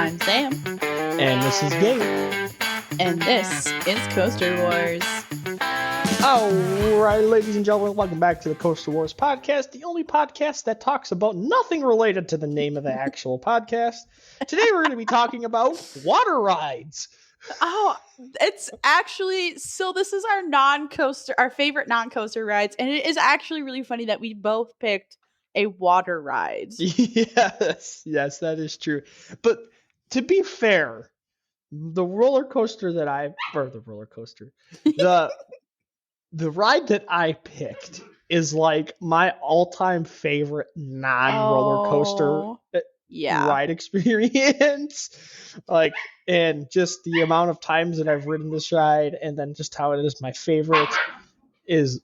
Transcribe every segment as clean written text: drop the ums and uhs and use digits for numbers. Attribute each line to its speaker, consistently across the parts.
Speaker 1: I'm Sam.
Speaker 2: And this is Gabe.
Speaker 1: And this is Coaster Wars.
Speaker 2: Alright, ladies and gentlemen, welcome back to the Coaster Wars podcast, the only podcast that talks about nothing related to the name of the actual podcast. Today we're going to be talking about water rides.
Speaker 1: Oh, it's actually, so this is our favorite non-coaster rides, and it is actually really funny that we both picked a water ride.
Speaker 2: Yes, that is true. But to be fair, the ride that I picked is like my all-time favorite non-roller coaster ride experience. And just the amount of times that I've ridden this ride, and then just how it is my favorite is,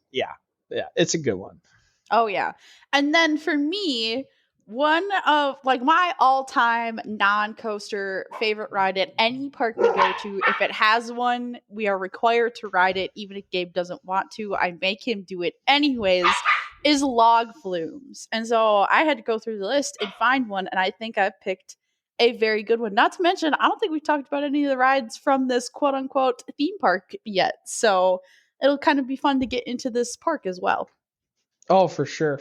Speaker 2: it's a good one.
Speaker 1: Oh, yeah. And then for me, one of my all-time non-coaster favorite ride at any park we go to, if it has one, we are required to ride it, even if Gabe doesn't want to. I make him do it anyways, is log flumes. And so I had to go through the list and find one, and I think I picked a very good one. Not to mention, I don't think we've talked about any of the rides from this quote-unquote theme park yet. So it'll kind of be fun to get into this park as well.
Speaker 2: Oh, for sure.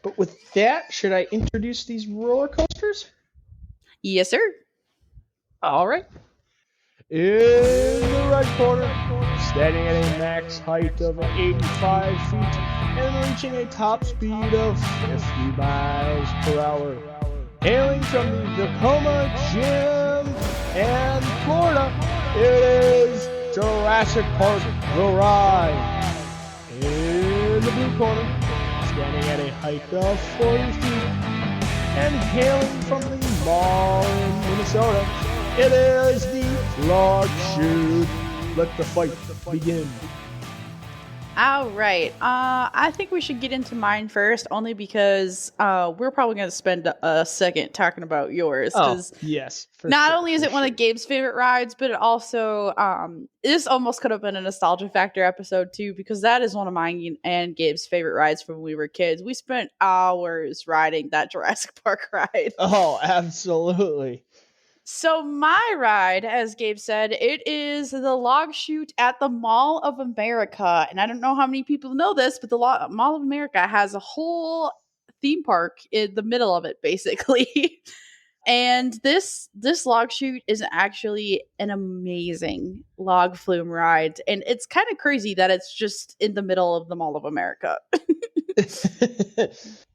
Speaker 2: But with that, should I introduce these roller coasters?
Speaker 1: Yes, sir.
Speaker 2: All right. In the right corner, standing at a max height of 85 feet and reaching a top speed of 50 miles per hour. Hailing from the Tacoma Gym and Florida, it is Jurassic Park River Adventure. In the blue corner, standing at a height of 40 feet and hailing from the mall in Minnesota, it is the Log Chute. Let the fight begin.
Speaker 1: All right. I think we should get into mine first, only because we're probably going to spend a second talking about yours.
Speaker 2: Oh, yes.
Speaker 1: Not only is it one of Gabe's favorite rides, but it also, this almost could have been a nostalgia factor episode too, because that is one of mine and Gabe's favorite rides from when we were kids. We spent hours riding that Jurassic Park ride.
Speaker 2: Oh, absolutely.
Speaker 1: So my ride, as Gabe said, it is the Log Chute at the Mall of America. And I don't know how many people know this, but the Mall of America has a whole theme park in the middle of it, basically. And this Log Chute is actually an amazing log flume ride. And it's kind of crazy that it's just in the middle of the Mall of America.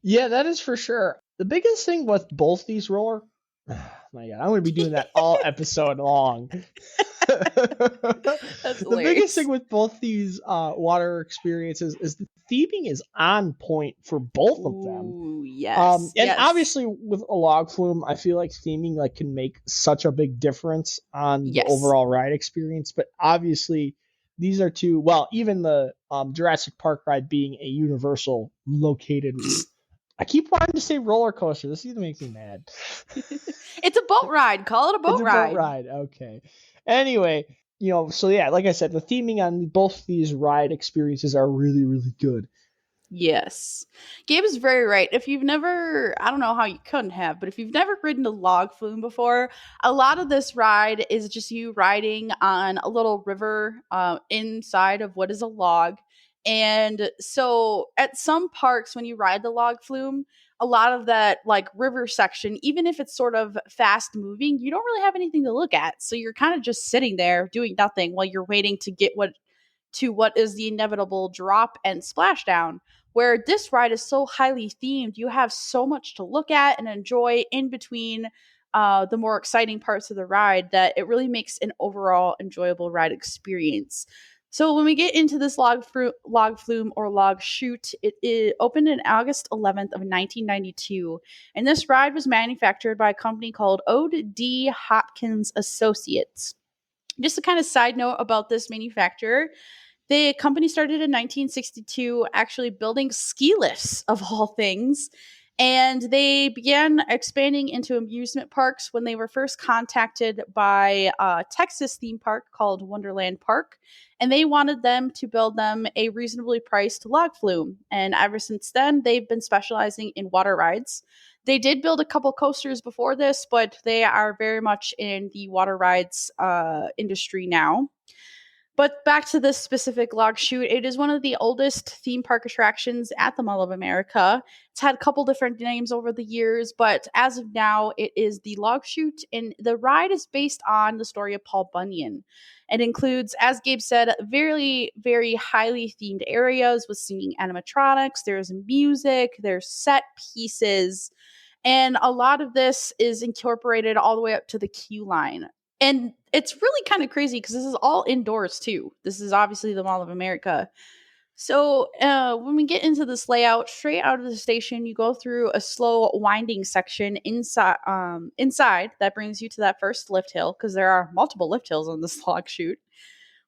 Speaker 2: Yeah, that is for sure. The biggest thing with both these my God, I'm going to be doing that all episode long.
Speaker 1: That's
Speaker 2: the biggest thing with both these water experiences is the theming is on point for both of them.
Speaker 1: Ooh, yes.
Speaker 2: And obviously with a log flume, I feel like theming can make such a big difference on the overall ride experience. But obviously these are two, well, even the Jurassic Park ride being a universal located I keep wanting to say roller coaster. This even makes me mad.
Speaker 1: It's a boat ride. Call it a boat ride.
Speaker 2: Boat ride. Okay. Anyway, so yeah, like I said, the theming on both these ride experiences are really, really good.
Speaker 1: Yes. Gabe is very right. If you've never, I don't know how you couldn't have, but if you've never ridden a log flume before, a lot of this ride is just you riding on a little river inside of what is a log. And so at some parks, when you ride the log flume, a lot of that river section, even if it's sort of fast moving, you don't really have anything to look at. So you're kind of just sitting there doing nothing while you're waiting to get what is the inevitable drop and splashdown. Where this ride is so highly themed, you have so much to look at and enjoy in between the more exciting parts of the ride that it really makes an overall enjoyable ride experience. So when we get into this log flume or Log Chute, it opened in August 11th of 1992, and this ride was manufactured by a company called O.D. Hopkins Associates. Just a kind of side note about this manufacturer, the company started in 1962, actually building ski lifts of all things. And they began expanding into amusement parks when they were first contacted by a Texas theme park called Wonderland Park. And they wanted them to build them a reasonably priced log flume. And ever since then, they've been specializing in water rides. They did build a couple coasters before this, but they are very much in the water rides industry now. But back to this specific Log Chute, it is one of the oldest theme park attractions at the Mall of America. It's had a couple different names over the years, but as of now, it is the Log Chute, and the ride is based on the story of Paul Bunyan. It includes, as Gabe said, very, very highly themed areas with singing animatronics. There's music, there's set pieces, and a lot of this is incorporated all the way up to the queue line. And it's really kind of crazy because this is all indoors too. This is obviously the Mall of America. So when we get into this layout, straight out of the station, you go through a slow winding section inside that brings you to that first lift hill, because there are multiple lift hills on this Log Chute,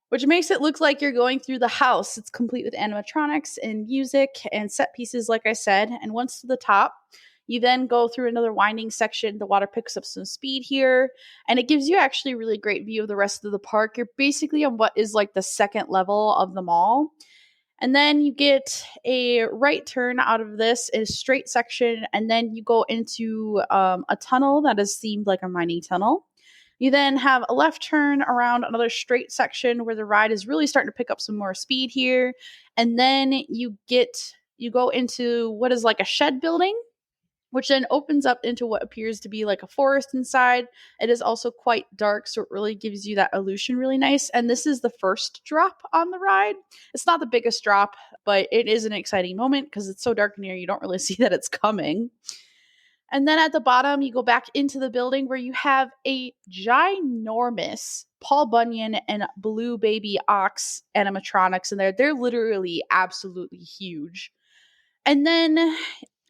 Speaker 1: which makes it look like you're going through the house. It's complete with animatronics and music and set pieces, like I said. And once to the top, you then go through another winding section. The water picks up some speed here, and it gives you actually a really great view of the rest of the park. You're basically on what is like the second level of the mall. And then you get a right turn out of this, a straight section, and then you go into a tunnel that is themed like a mining tunnel. You then have a left turn around another straight section where the ride is really starting to pick up some more speed here. And then you go into what is like a shed building, which then opens up into what appears to be like a forest inside. It is also quite dark, so it really gives you that illusion really nice. And this is the first drop on the ride. It's not the biggest drop, but it is an exciting moment because it's so dark in here, you don't really see that it's coming. And then at the bottom, you go back into the building where you have a ginormous Paul Bunyan and Blue Baby Ox animatronics in there. They're literally absolutely huge. And then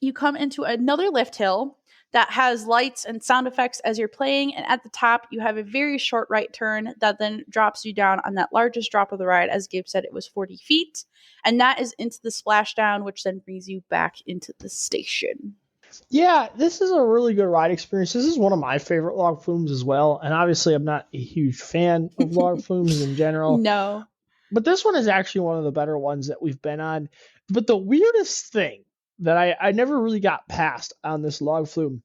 Speaker 1: you come into another lift hill that has lights and sound effects as you're playing. And at the top, you have a very short right turn that then drops you down on that largest drop of the ride. As Gabe said, it was 40 feet. And that is into the splashdown, which then brings you back into the station.
Speaker 2: Yeah, this is a really good ride experience. This is one of my favorite log flumes as well. And obviously, I'm not a huge fan of log flumes in general.
Speaker 1: No.
Speaker 2: But this one is actually one of the better ones that we've been on. But the weirdest thing that I never really got past on this log flume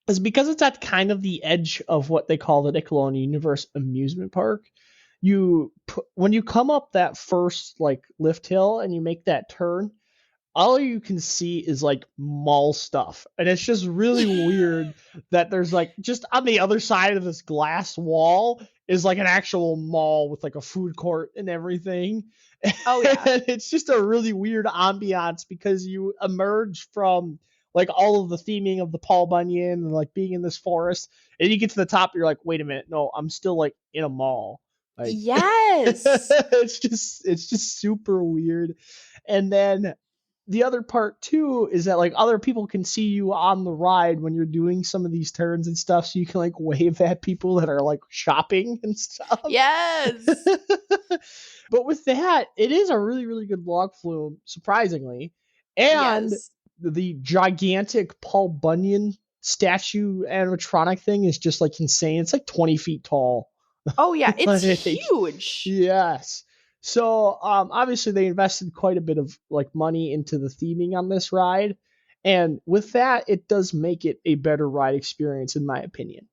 Speaker 2: is because it's at kind of the edge of what they call the Nickelodeon Universe amusement park. When you come up that first like lift hill and you make that turn, all you can see is like mall stuff. And it's just really weird that there's like just on the other side of this glass wall is like an actual mall with like a food court and everything.
Speaker 1: Oh, yeah.
Speaker 2: And it's just a really weird ambiance because you emerge from like all of the theming of the Paul Bunyan and like being in this forest, and you get to the top, you're like, wait a minute, no, I'm still like in a mall. Like,
Speaker 1: Yes.
Speaker 2: it's just super weird. And then the other part too is that like other people can see you on the ride when you're doing some of these turns and stuff, so you can like wave at people that are like shopping and stuff.
Speaker 1: Yes.
Speaker 2: But with that, it is a really, really good log flume, surprisingly. And
Speaker 1: Yes.
Speaker 2: the gigantic Paul Bunyan statue animatronic thing is just like insane. It's like 20 feet tall.
Speaker 1: Oh, yeah. It's
Speaker 2: Like,
Speaker 1: huge.
Speaker 2: yes. So obviously they invested quite a bit of like money into the theming on this ride. And with that, it does make it a better ride experience, in my opinion.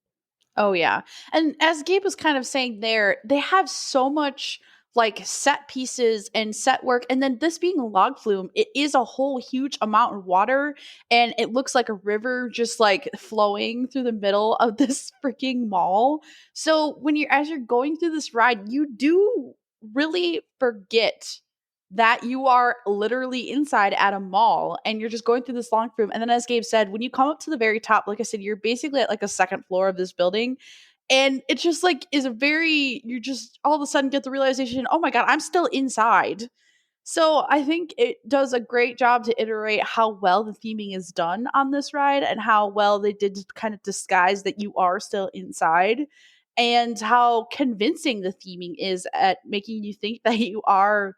Speaker 1: Oh, yeah. And as Gabe was kind of saying there, they have so much like set pieces and set work. And then this being a log flume, it is a whole huge amount of water. And it looks like a river just like flowing through the middle of this freaking mall. So as you're going through this ride, you do really forget that you are literally inside at a mall and you're just going through this long room. And then, as Gabe said, when you come up to the very top, like I said, you're basically at like a second floor of this building. And it just like you just all of a sudden get the realization, oh my God, I'm still inside. So I think it does a great job to iterate how well the theming is done on this ride and how well they did to kind of disguise that you are still inside, and how convincing the theming is at making you think that you are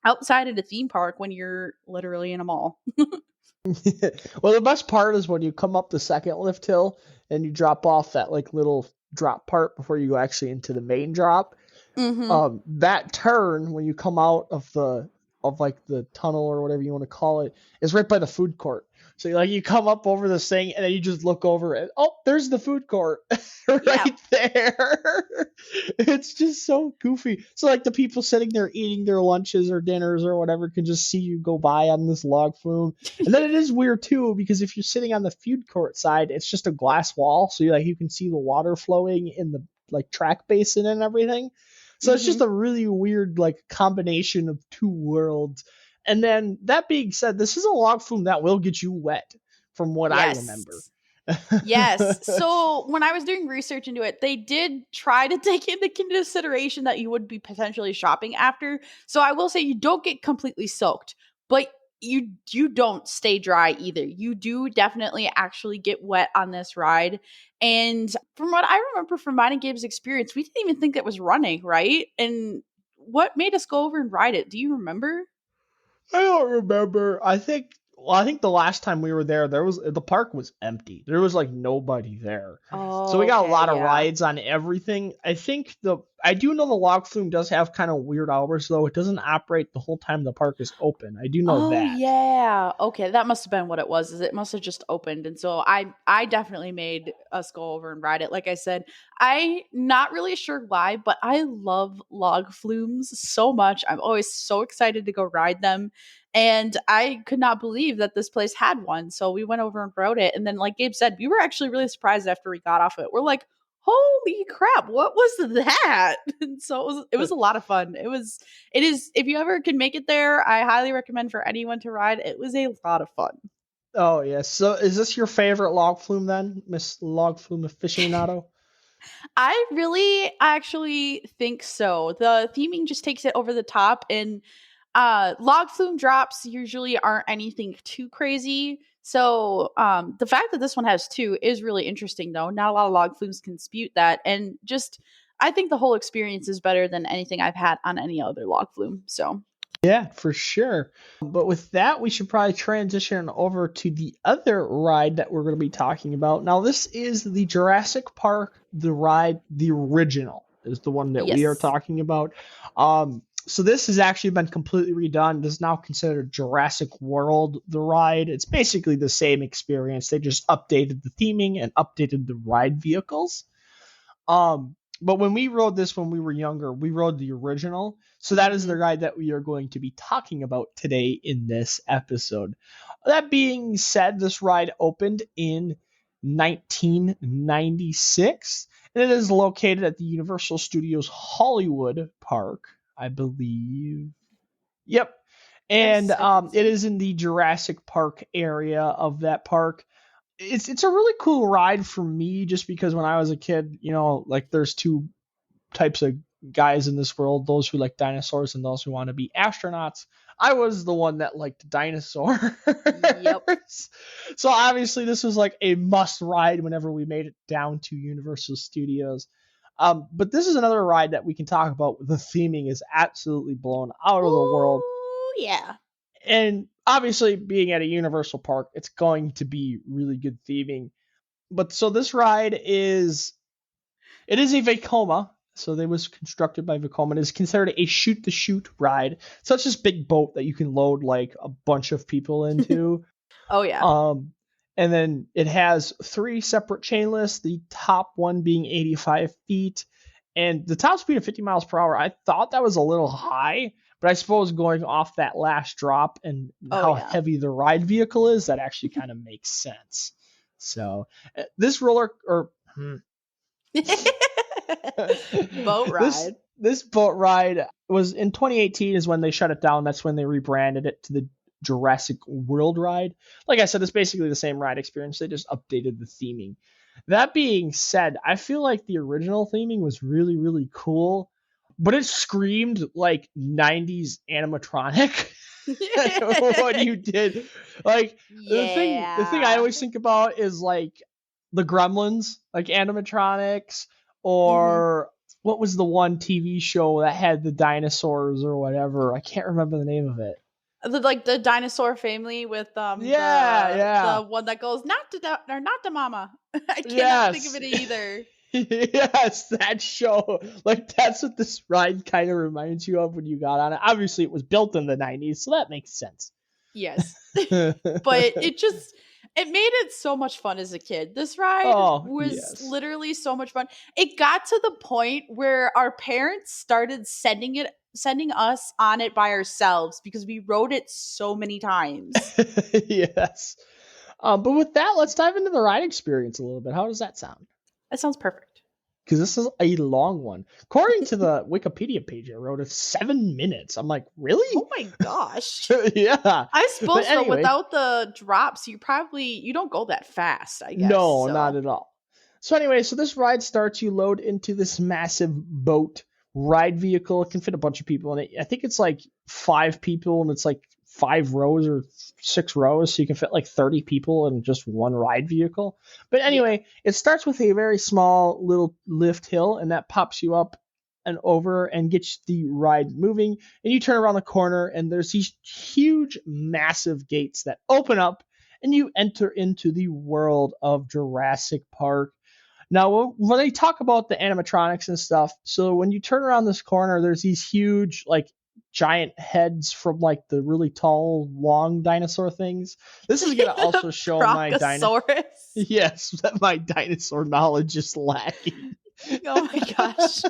Speaker 1: outside at a theme park when you're literally in a mall.
Speaker 2: Well, the best part is when you come up the second lift hill and you drop off that like little drop part before you go actually into the main drop.
Speaker 1: Mm-hmm.
Speaker 2: That turn when you come out of like the tunnel or whatever you want to call it is right by the food court. So like you come up over this thing and then you just look over and there's the food court
Speaker 1: Yeah.
Speaker 2: right there. It's just so goofy. So like the people sitting there eating their lunches or dinners or whatever can just see you go by on this log flume. And then it is weird too because if you're sitting on the food court side, it's just a glass wall, so you can see the water flowing in the like track basin and everything. So it's just
Speaker 1: Hmm.
Speaker 2: a really weird like combination of two worlds. And then that being said, this is a log flume that will get you wet, from what I remember.
Speaker 1: Yes. Yes. So when I was doing research into it, they did try to take into consideration that you would be potentially shopping after. So I will say you don't get completely soaked, but you don't stay dry either. You do definitely actually get wet on this ride. And from what I remember from mine and Gabe's experience, we didn't even think it was running, right? And what made us go over and ride it? Do you remember?
Speaker 2: I don't remember. I think the last time we were there, the park was empty. There was like nobody there. So we
Speaker 1: Oh,
Speaker 2: got a
Speaker 1: okay,
Speaker 2: lot of
Speaker 1: yeah.
Speaker 2: rides on everything. I do know the log flume does have kind of weird hours though. It doesn't operate the whole time the park is open. I do know
Speaker 1: Oh
Speaker 2: that.
Speaker 1: yeah. Okay, that must have been what it was. Is it must have just opened. And so I definitely made us go over and ride it. Like I said, I not really sure why, but I love log flumes so much. I'm always so excited to go ride them. And I could not believe that this place had one. So we went over and rode it. And then like Gabe said, we were actually really surprised after we got off it. We're like, holy crap, what was that? And so it was a lot of fun. It is, if you ever can make it there, I highly recommend for anyone to ride. It was a lot of fun.
Speaker 2: Oh yes. So is this your favorite log flume then, Miss Log Flume aficionado?
Speaker 1: I really actually think so. The theming just takes it over the top, and log flume drops usually aren't anything too crazy. So the fact that this one has two is really interesting though. Not a lot of log flumes can dispute that. And just I think the whole experience is better than anything I've had on any other log flume. So
Speaker 2: Yeah, for sure. But with that, we should probably transition over to the other ride that we're going to be talking about. Now, this is the Jurassic Park, the ride, the original is the one that we are
Speaker 1: yes.
Speaker 2: talking about. So this has actually been completely redone. It is now considered Jurassic World, the ride. It's basically the same experience. They just updated the theming and updated the ride vehicles. But when we rode this when we were younger, we rode the original. So that is the
Speaker 1: Hmm.
Speaker 2: ride that we are going to be talking about today in this episode. That being said, this ride opened in 1996, and it is located at the Universal Studios Hollywood Park, I believe. Yep. And
Speaker 1: Yes, I think
Speaker 2: it
Speaker 1: so.
Speaker 2: is in the Jurassic Park area of that park. It's a really cool ride for me just because when I was a kid, like there's two types of guys in this world, those who like dinosaurs and those who want to be astronauts. I was the one that liked dinosaurs.
Speaker 1: Yep.
Speaker 2: So obviously this was like a must ride whenever we made it down to Universal Studios. But this is another ride that we can talk about. The theming is absolutely blown out of the world.
Speaker 1: Ooh, yeah.
Speaker 2: And obviously being at a Universal Park, it's going to be really good theming. But so this ride is a Vekoma. So they was constructed by Vekoma. It is considered a shoot the chute ride. So it's this big boat that you can load like a bunch of people into.
Speaker 1: Oh yeah.
Speaker 2: Um, and then it has three separate chain lists. The top one being 85 feet, and the top speed of 50 miles per hour. I thought that was a little high, but I suppose going off that last drop and
Speaker 1: Oh
Speaker 2: how
Speaker 1: yeah.
Speaker 2: heavy the ride vehicle is, that actually kind of makes sense. So this roller or
Speaker 1: Boat
Speaker 2: this
Speaker 1: ride.
Speaker 2: this boat ride was in 2018 is when they shut it down. That's when they rebranded it to the Jurassic World ride. Like I said, it's basically the same ride experience. They just updated the theming. That being said, I feel like the original theming was really, really cool, but it screamed like 90s animatronic. What you did. Like the thing I
Speaker 1: Yeah.
Speaker 2: always think about is like the Gremlins, like animatronics,
Speaker 1: Hmm.
Speaker 2: or what was the one TV show that had the dinosaurs or whatever? I can't remember the name of it.
Speaker 1: Like the dinosaur family with
Speaker 2: Yeah,
Speaker 1: the
Speaker 2: yeah.
Speaker 1: one that goes not to or not to mama. I cannot think of
Speaker 2: Yes.
Speaker 1: it either.
Speaker 2: Yes, that show. Like that's what this ride kind of reminds you of when you got on it. Obviously it was built in the 90s, so that makes sense.
Speaker 1: Yes. But it made it so much fun as a kid. This ride
Speaker 2: Oh,
Speaker 1: was
Speaker 2: yes.
Speaker 1: literally so much fun. It got to the point where our parents started sending us on it by ourselves because we rode it so many times.
Speaker 2: Yes. But with that, let's dive into the ride experience a little bit. How does that sound?
Speaker 1: That sounds perfect.
Speaker 2: Because this is a long one. According to the Wikipedia page, I wrote it 7 minutes. I'm like, really?
Speaker 1: Oh my gosh.
Speaker 2: Yeah.
Speaker 1: I
Speaker 2: But
Speaker 1: suppose so.
Speaker 2: anyway,
Speaker 1: Without the drops, you don't go that fast, I guess.
Speaker 2: no, not
Speaker 1: So
Speaker 2: at all. So anyway, so this ride starts. You load into this massive boat ride vehicle. It can fit a bunch of people in it. I think it's like 5 people, and it's like 5 rows or 6 rows, so you can fit like 30 people in just one ride vehicle. But
Speaker 1: yeah.
Speaker 2: anyway, it starts with a very small little lift hill, and that pops you up and over and gets the ride moving. And you turn around the corner, and there's these huge, massive gates that open up and you enter into the world of Jurassic Park. Now, when they talk about the animatronics and stuff, so when you turn around this corner, there's these huge, like, giant heads from, like, the really tall, long dinosaur things. This is going to also show
Speaker 1: Bronchosaurus.
Speaker 2: yes, that my dinosaur knowledge is lacking.
Speaker 1: Oh my gosh.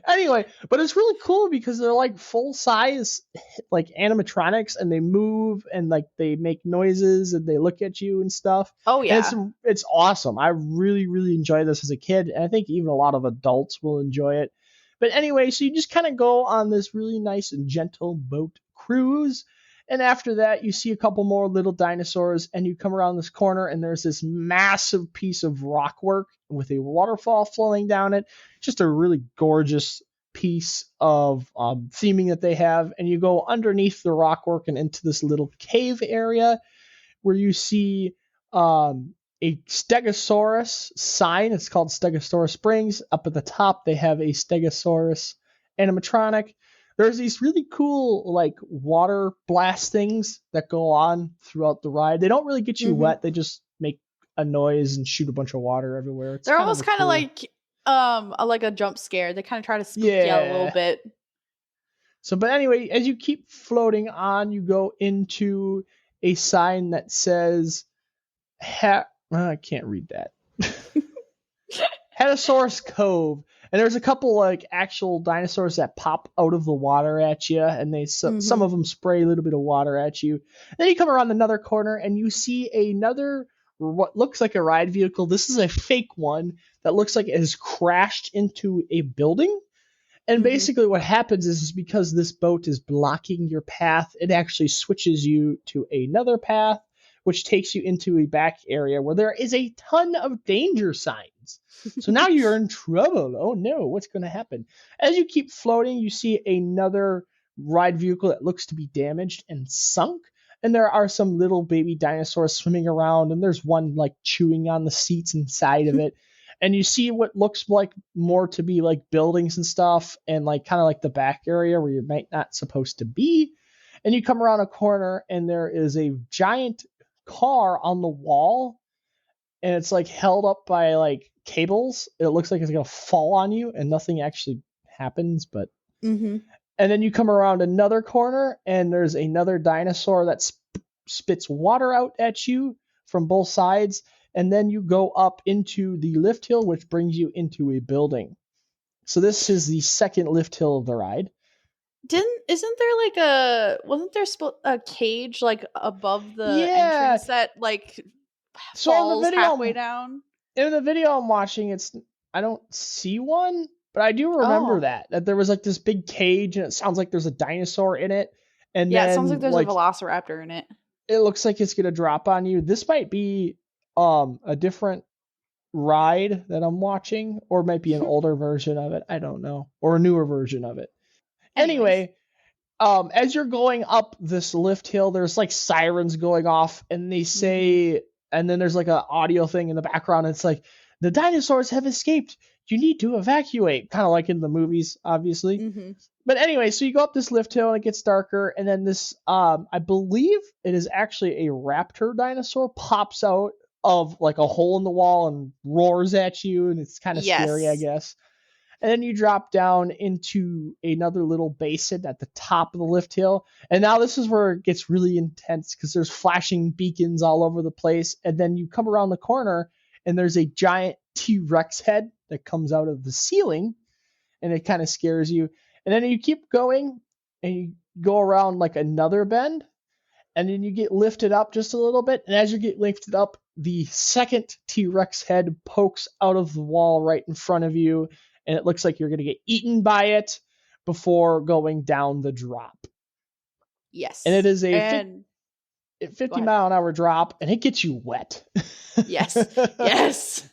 Speaker 2: Anyway, but it's really cool because they're like full size like animatronics, and they move and like they make noises and they look at you and stuff.
Speaker 1: Oh
Speaker 2: And
Speaker 1: yeah.
Speaker 2: it's awesome. I really enjoyed this as a kid, and I think even a lot of adults will enjoy it. But anyway, so you just kind of go on this really nice and gentle boat cruise. And after that, you see a couple more little dinosaurs, and you come around this corner, and there's this massive piece of rock work with a waterfall flowing down it. Just a really gorgeous piece of theming that they have. And you go underneath the rockwork and into this little cave area where you see a Stegosaurus sign. It's called Stegosaurus Springs. Up at the top, they have a Stegosaurus animatronic. There's these really cool like water blast things that go on throughout the ride. They don't really get you
Speaker 1: Hmm.
Speaker 2: wet. They just make a noise and shoot a bunch of water everywhere. It's
Speaker 1: They're
Speaker 2: kind of
Speaker 1: almost
Speaker 2: a
Speaker 1: kind of
Speaker 2: cool.
Speaker 1: like a jump scare. They kind of try to spook you out a little
Speaker 2: Yeah.
Speaker 1: bit.
Speaker 2: So, but anyway, as you keep floating on, you go into a sign that says, I can't read that. Hetosaurus Cove. And there's a couple like actual dinosaurs that pop out of the water at you, and some
Speaker 1: Hmm.
Speaker 2: of them spray a little bit of water at you. Then you come around another corner and you see another what looks like a ride vehicle. This is a fake one that looks like it has crashed into a building. And
Speaker 1: Hmm.
Speaker 2: basically, what happens is because this boat is blocking your path, it actually switches you to another path, which takes you into a back area where there is a ton of danger signs. So now you're in trouble. Oh no, what's going to happen? As you keep floating, you see another ride vehicle that looks to be damaged and sunk. And there are some little baby dinosaurs swimming around, and there's one like chewing on the seats inside of it. And you see what looks like more to be like buildings and stuff, and like kind of like the back area where you might not supposed to be. And you come around a corner and there is a giant car on the wall, and it's like held up by like cables. It looks like it's gonna fall on you, and nothing actually happens. But
Speaker 1: Hmm.
Speaker 2: and then you come around another corner and there's another dinosaur that spits water out at you from both sides. And then you go up into the lift hill, which brings you into a building. So this is the second lift hill of the ride.
Speaker 1: Isn't there like a wasn't there a cage like above the
Speaker 2: Yeah.
Speaker 1: entrance that like
Speaker 2: So
Speaker 1: falls halfway down?
Speaker 2: in the video I'm watching, I don't see one, but I do remember
Speaker 1: Oh.
Speaker 2: that there was like this big cage, and it sounds like there's a dinosaur in it, and
Speaker 1: Yeah, it sounds like
Speaker 2: then
Speaker 1: there's a
Speaker 2: like
Speaker 1: velociraptor in it.
Speaker 2: it looks like it's gonna drop on you. This might be a different ride that I'm watching, or it might be an older version of it. I don't know, or a newer version of it.
Speaker 1: Anyways.
Speaker 2: Anyway, as you're going up this lift hill, there's like sirens going off, and they
Speaker 1: Hmm.
Speaker 2: say, and then there's like an audio thing in the background. It's like the dinosaurs have escaped. You need to evacuate, kind of like in the movies, obviously.
Speaker 1: Hmm.
Speaker 2: But anyway, so you go up this lift hill and it gets darker, and then this, I believe it is actually a raptor dinosaur, pops out of like a hole in the wall and roars at you, and it's kind of scary, I
Speaker 1: Yes.
Speaker 2: guess. And then you drop down into another little basin at the top of the lift hill. And now this is where it gets really intense because there's flashing beacons all over the place. And then you come around the corner and there's a giant T-Rex head that comes out of the ceiling, and it kind of scares you. And then you keep going and you go around like another bend, and then you get lifted up just a little bit. And as you get lifted up, the second T-Rex head pokes out of the wall right in front of you, and it looks like you're going to get eaten by it before going down the drop. And it
Speaker 1: Yes.
Speaker 2: is a
Speaker 1: And
Speaker 2: 50-mile-an-hour drop, and it gets you wet.
Speaker 1: yes. Yes.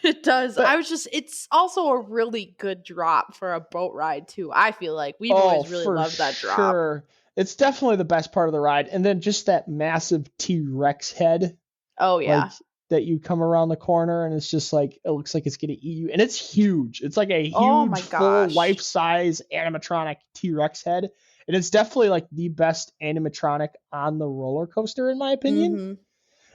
Speaker 1: It does.
Speaker 2: But,
Speaker 1: it's also a really good drop for a boat ride too. I feel like we've always really loved that drop.
Speaker 2: Sure. It's definitely the best part of the ride. And then just that massive T-Rex head.
Speaker 1: Oh yeah.
Speaker 2: Like, that you come around the corner and it's just like, it looks like it's going to eat you. And it's huge. It's like a huge, full life-size animatronic T-Rex head. And it's definitely like the best animatronic on the roller coaster, in my opinion.
Speaker 1: Mm-hmm.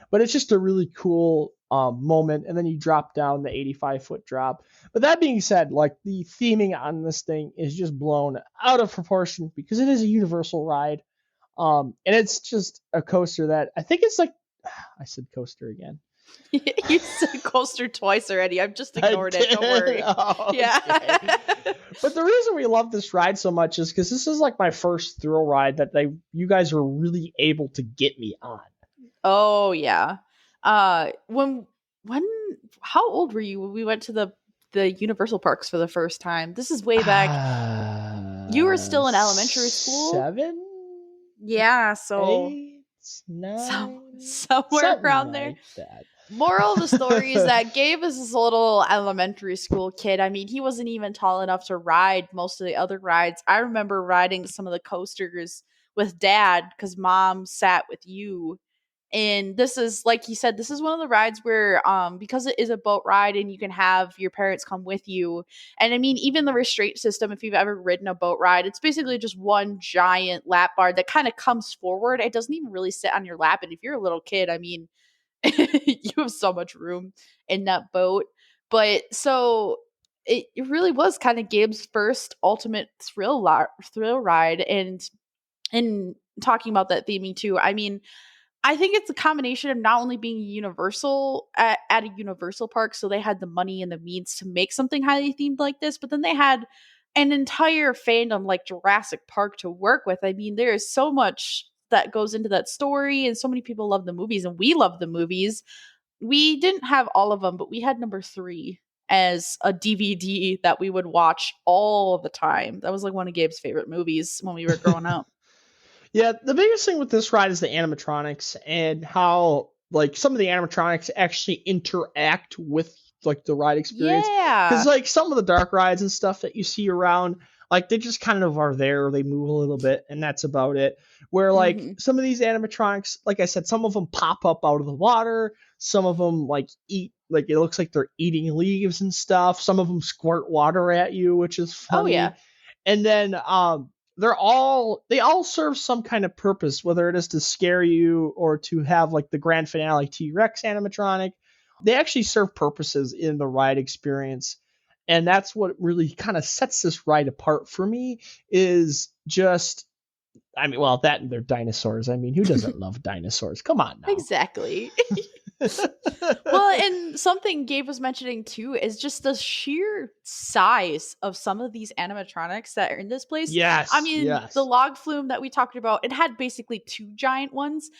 Speaker 2: But it's just a really cool moment. And then you drop down the 85-foot drop. But that being said, like, the theming on this thing is just blown out of proportion because it is a universal ride. And it's just a coaster that I think it's like, I said coaster again.
Speaker 1: You said coaster twice already. I've just ignored it. Don't worry.
Speaker 2: Oh,
Speaker 1: yeah.
Speaker 2: Okay. But the reason we love this ride so much is because this is like my first thrill ride that you guys were really able to get me on.
Speaker 1: Oh yeah. When how old were you when we went to the Universal parks for the first time? This is way back. You were still in elementary school.
Speaker 2: 7?
Speaker 1: Yeah, so
Speaker 2: 8, 9,
Speaker 1: somewhere around
Speaker 2: like
Speaker 1: there.
Speaker 2: That.
Speaker 1: Moral of the story is that Gabe is this little elementary school kid. I mean, he wasn't even tall enough to ride most of the other rides. I remember riding some of the coasters with Dad because Mom sat with you. And this is, like he said, this is one of the rides where, because it is a boat ride and you can have your parents come with you. And I mean, even the restraint system, if you've ever ridden a boat ride, it's basically just one giant lap bar that kind of comes forward. It doesn't even really sit on your lap. And if you're a little kid, I mean, you have so much room in that boat. But so it really was kind of Gabe's first ultimate thrill ride. And talking about that theming too, I mean, I think it's a combination of not only being universal at a Universal park, so they had the money and the means to make something highly themed like this, but then they had an entire fandom like Jurassic Park to work with. I mean, there is so much that goes into that story, and so many people love the movies, and we love the movies. We didn't have all of them, but we had number 3 as a DVD that we would watch all the time. That was like one of Gabe's favorite movies when we were growing up.
Speaker 2: Yeah, the biggest thing with this ride is the animatronics and how, like, some of the animatronics actually interact with, like, the ride experience.
Speaker 1: Yeah.
Speaker 2: Because, like, some of the dark rides and stuff that you see around, like, they just kind of are there. They move a little bit, and that's about it. Where, like, some of these animatronics, like I said, some of them pop up out of the water. Some of them, like, eat, like, it looks like they're eating leaves and stuff. Some of them squirt water at you, which is funny.
Speaker 1: Oh, yeah.
Speaker 2: And then, they all serve some kind of purpose, whether it is to scare you or to have like the grand finale T-Rex animatronic. They actually serve purposes in the ride experience. And that's what really kind of sets this ride apart for me is just, I mean, well, that and they're dinosaurs. I mean, who doesn't love dinosaurs? Come on now.
Speaker 1: Exactly. Well, and something Gabe was mentioning too is just the sheer size of some of these animatronics that are in this place.
Speaker 2: Yes.
Speaker 1: I mean, the log flume that we talked about, it had basically 2 giant ones.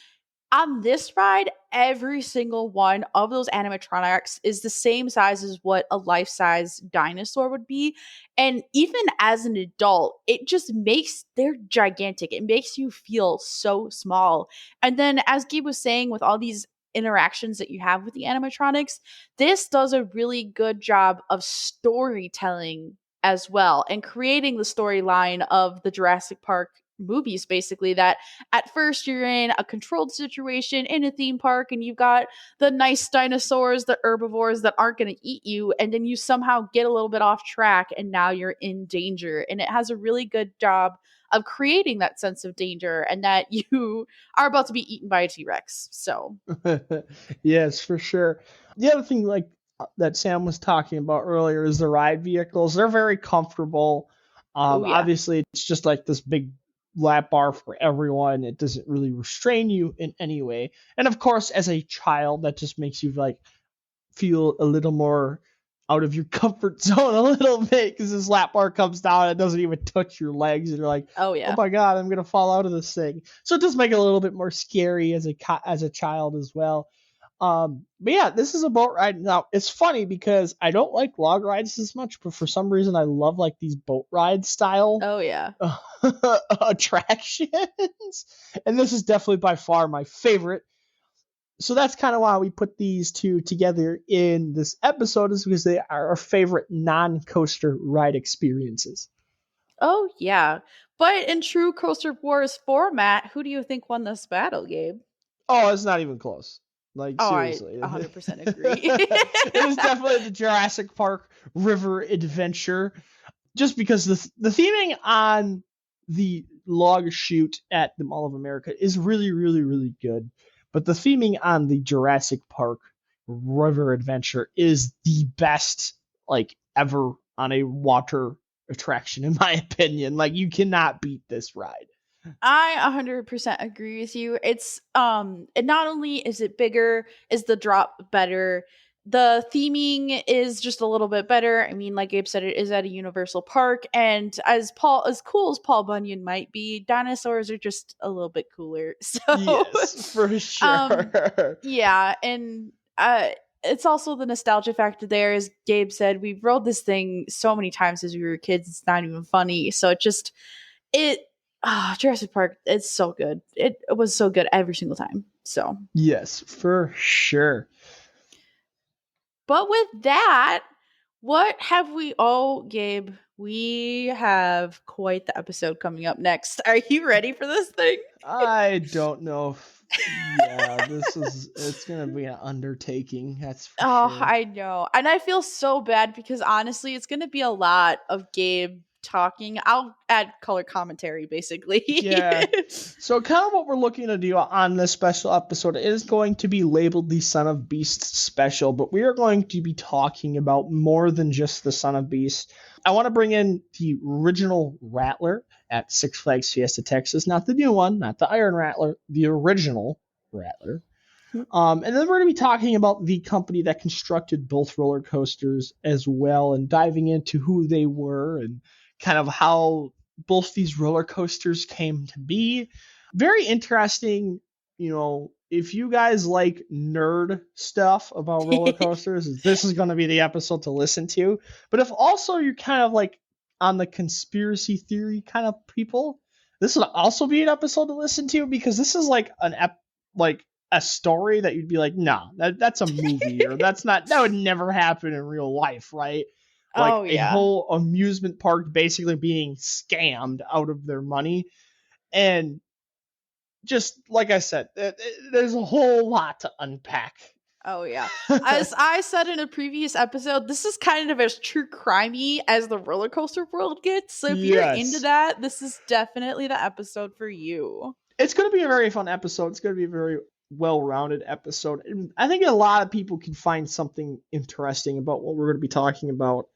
Speaker 1: On this ride, every single one of those animatronics is the same size as what a life-size dinosaur would be. And even as an adult, they're gigantic. It makes you feel so small. And then, as Gabe was saying, with all these interactions that you have with the animatronics, this does a really good job of storytelling as well and creating the storyline of the Jurassic Park movies, basically, that at first you're in a controlled situation in a theme park and you've got the nice dinosaurs, the herbivores that aren't going to eat you, and then you somehow get a little bit off track and now you're in danger. And it has a really good job of creating that sense of danger and that you are about to be eaten by a T-Rex. So
Speaker 2: yes, for sure. The other thing, like, that Sam was talking about earlier is the ride vehicles. They're very comfortable.
Speaker 1: Oh yeah.
Speaker 2: Obviously, it's just like this big lap bar for everyone. It doesn't really restrain you in any way. And of course, as a child, that just makes you like feel a little more out of your comfort zone a little bit because this lap bar comes down and it doesn't even touch your legs and you're like,
Speaker 1: Oh
Speaker 2: oh
Speaker 1: yeah.
Speaker 2: my god, I'm gonna fall out of this thing. So it does make it a little bit more scary as a child as well. But yeah, this is a boat ride. Now it's funny because I don't like log rides as much, but for some reason I love like these boat ride style
Speaker 1: Oh yeah.
Speaker 2: attractions, and this is definitely by far my favorite. So that's kind of why we put these two together in this episode, is because they are our favorite non-coaster ride experiences.
Speaker 1: Oh yeah. But in true Coaster Wars format, who do you think won this battle, Gabe?
Speaker 2: Oh, it's not even close. Like,
Speaker 1: Oh, I
Speaker 2: seriously.
Speaker 1: 100% agree.
Speaker 2: It was definitely the Jurassic Park River Adventure. Just because the theming on the Log Chute at the Mall of America is really, really, really good. But the theming on the Jurassic Park River Adventure is the best, like, ever on a water attraction, in my opinion. Like, you cannot beat this ride.
Speaker 1: I 100% agree with you. It's and not only is it bigger, is the drop better, the theming is just a little bit better. I mean, like Gabe said, it is at a Universal Park, and as cool as Paul Bunyan might be, dinosaurs are just a little bit cooler. So
Speaker 2: Yes, for
Speaker 1: um
Speaker 2: sure.
Speaker 1: yeah, and it's also the nostalgia factor there. As Gabe said, we've rode this thing so many times as we were kids, it's not even funny. So it Jurassic Park, it's so good. It was so good every single time. So,
Speaker 2: Yes, for sure.
Speaker 1: but with that, what have we? Oh, Gabe, we have quite the episode coming up next. Are you ready for this thing?
Speaker 2: I don't know if, yeah, it's going to be an undertaking, that's for
Speaker 1: Oh,
Speaker 2: sure.
Speaker 1: I know. And I feel so bad because honestly, it's going to be a lot of Gabe talking. I'll add color commentary basically.
Speaker 2: Yeah. So kind of what we're looking to do on this special episode is going to be labeled the Son of Beast special, but we are going to be talking about more than just the Son of Beast. I want to bring in the original Rattler at Six Flags Fiesta Texas, not the new one, not the Iron Rattler, the original Rattler. And then we're going to be talking about the company that constructed both roller coasters as well, and diving into who they were and kind of how both these roller coasters came to be. Very interesting, if you guys like nerd stuff about roller coasters, this is going to be the episode to listen to. But if also you're kind of like on the conspiracy theory kind of people, this would also be an episode to listen to, because this is like like a story that you'd be like, nah, that's a movie, or that would never happen in real life, right? Like
Speaker 1: Oh
Speaker 2: a
Speaker 1: yeah.
Speaker 2: whole amusement park basically being scammed out of their money. And just like I said, there's a whole lot to unpack.
Speaker 1: Oh yeah. As I said in a previous episode, this is kind of as true crimey as the roller coaster world gets. So if you're into
Speaker 2: Yes.
Speaker 1: that, this is definitely the episode for you.
Speaker 2: It's going to be a very fun episode. It's going to be a very well-rounded episode. And I think a lot of people can find something interesting about what we're going to be talking about.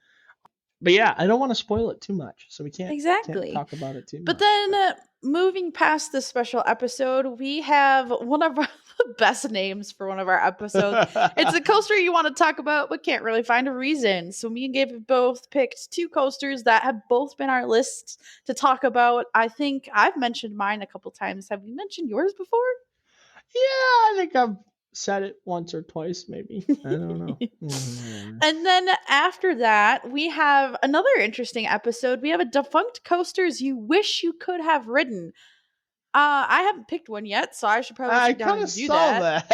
Speaker 2: But yeah, I don't want to spoil it too much, so we can't
Speaker 1: Exactly.
Speaker 2: talk about it too
Speaker 1: But
Speaker 2: much.
Speaker 1: then moving past this special episode, we have one of our the best names for one of our episodes. It's a coaster you want to talk about, but can't really find a reason. So me and Gabe have both picked two coasters that have both been our lists to talk about. I think I've mentioned mine a couple times. Have you mentioned yours before?
Speaker 2: Yeah, I think I've said it once or twice, maybe. I don't know.
Speaker 1: And then after that, we have another interesting episode. We have a defunct coasters you wish you could have ridden. I haven't picked one yet, so I should probably
Speaker 2: I
Speaker 1: sit down
Speaker 2: kind of
Speaker 1: and do
Speaker 2: saw
Speaker 1: that.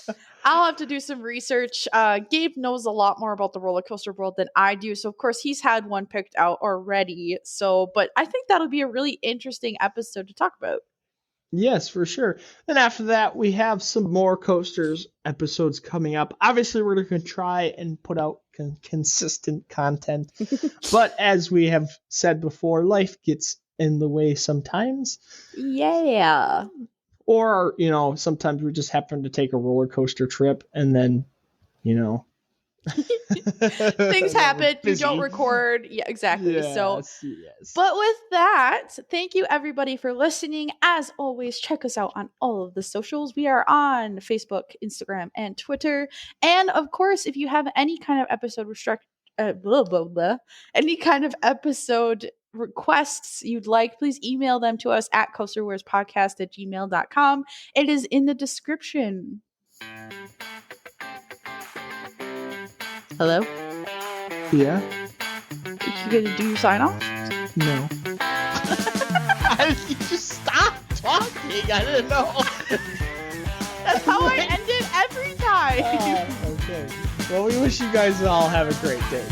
Speaker 2: that.
Speaker 1: I'll have to do some research. Gabe knows a lot more about the roller coaster world than I do, so of course he's had one picked out already. So, but I think that'll be a really interesting episode to talk about.
Speaker 2: Yes, for sure. Then after that, we have some more coasters episodes coming up. Obviously, we're going to try and put out consistent content. But as we have said before, life gets in the way sometimes.
Speaker 1: Yeah.
Speaker 2: Or, sometimes we just happen to take a roller coaster trip and then you know.
Speaker 1: Things happen. You don't
Speaker 2: Busy.
Speaker 1: record. Yeah, exactly. So,
Speaker 2: Yes.
Speaker 1: but with that, thank you everybody for listening. As always, check us out on all of the socials. We are on Facebook, Instagram, and Twitter. And of course, if you have any kind of episode any kind of episode requests you'd like, please email them to us at coasterwarspodcast@gmail.com. It is in the description. Hello?
Speaker 2: Yeah?
Speaker 1: You gonna do your sign off?
Speaker 2: No. You just stop talking. I didn't know.
Speaker 1: That's how I end it every time.
Speaker 2: Okay. Well, we wish you guys all have a great day.